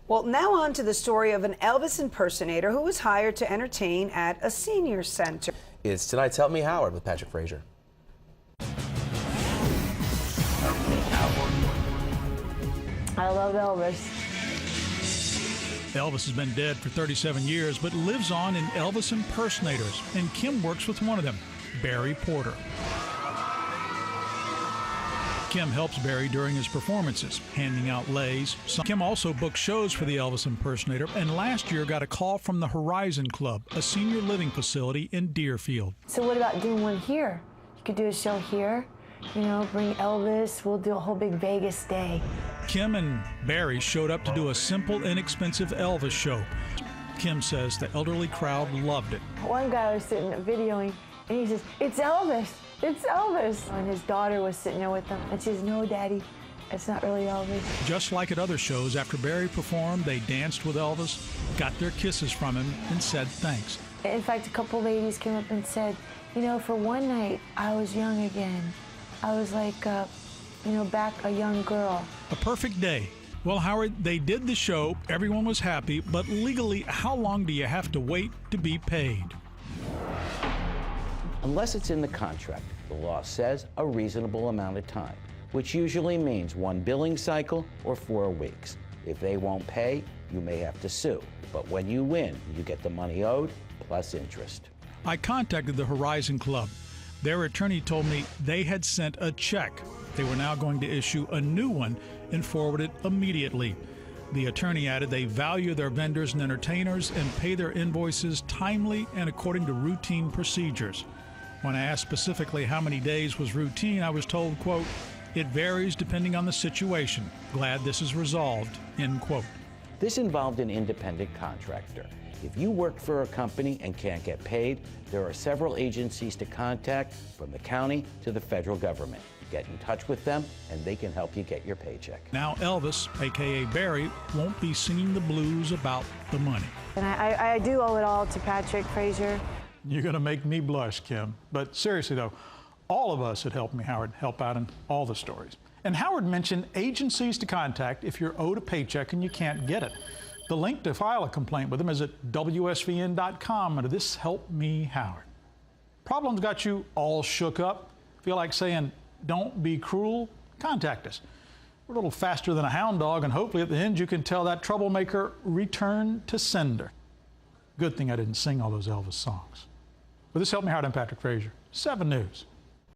Well, now on to the story of an Elvis impersonator who was hired to entertain at a senior center. It's tonight's Help Me Howard with Patrick Frazier. I love Elvis. Elvis has been dead for 37 years, but lives on in Elvis impersonators, and Kim works with one of them, Barry Porter. Kim helps Barry during his performances, handing out lays. Kim also booked shows for the Elvis impersonator, and last year got a call from the Horizon Club, a senior living facility in Deerfield. So what about doing one here? You could do a show here, you know, bring Elvis, we'll do a whole big Vegas day. Kim and Barry showed up to do a simple, inexpensive Elvis show. Kim says the elderly crowd loved it. One guy was sitting videoing, and he says, "It's Elvis, it's Elvis." And his daughter was sitting there with him, and she says, "No, Daddy, it's not really Elvis." Just like at other shows, after Barry performed, they danced with Elvis, got their kisses from him, and said thanks. In fact, a couple ladies came up and said, "You know, for one night, I was young again. I was like, you know, back a young girl." A perfect day. Well, Howard, they did the show, everyone was happy, but legally, how long do you have to wait to be paid? Unless it's in the contract, the law says a reasonable amount of time, which usually means one billing cycle or 4 weeks. If they won't pay, you may have to sue. But when you win, you get the money owed plus interest. I contacted the Horizon Club. Their attorney told me they had sent a check. They were now going to issue a new one and forward it immediately. The attorney added they value their vendors and entertainers and pay their invoices timely and according to routine procedures. When I asked specifically how many days was routine, I was told, quote, "It varies depending on the situation. Glad this is resolved," end quote. This involved an independent contractor. If you work for a company and can't get paid, there are several agencies to contact, from the county to the federal government. Get in touch with them, and they can help you get your paycheck. Now Elvis, a.k.a. Barry, won't be singing the blues about the money. And I do owe it all to Patrick Frazier. You're going to make me blush, Kim. But seriously, though, all of us at Help Me Howard help out in all the stories. And Howard mentioned agencies to contact if you're owed a paycheck and you can't get it. The link to file a complaint with them is at WSVN.com under this Help Me Howard. Problems got you all shook up? Feel like saying, "Don't be cruel"? Contact us. We're a little faster than a hound dog, and hopefully at the end you can tell that troublemaker, "Return to sender." Good thing I didn't sing all those Elvis songs. With this Help Me Howard, I'm Patrick Frazier, 7 News.